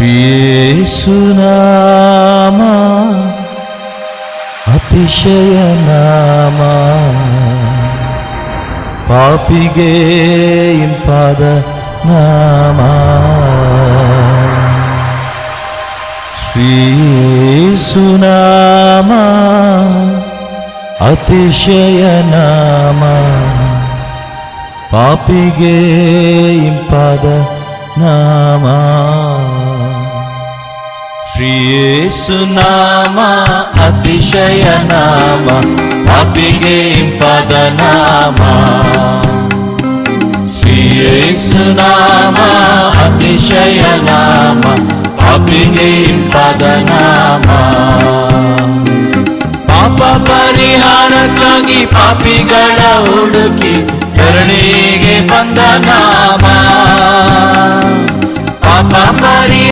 ಶ್ರೀಯೇಸುನಾಮ ಅತಿಶಯ ನಾಮ, ಪಾಪಿಗೆ ಇಂಪಾದ ನಾಮ. ಶ್ರೀಯೇಸುನಾಮ ಅತಿಶಯ ನಾಮ, ಪಾಪಿಗೆ ಇಂಪಾದ ನಾಮ. ಶ್ರೀಯೇಸುನಾಮ ಅತಿಶಯ ನಾಮ, ಪಾಪಿಗೆ ಇಂಪಾದ ನಾಮ. ಶ್ರೀಯೇಸುನಾಮ ಅತಿಶಯ ನಾಮ, ಪಾಪಿಗೆ ಇಂಪಾದ ನಾಮ. ಪಾಪ ಪರಿಹಾರಕ್ಕಾಗಿ ಪಾಪಿಗಳ ಹುಡುಕಿ ಕರುಣೆಗೆ ಬಂದ ನಾಮ. ಪಾಪ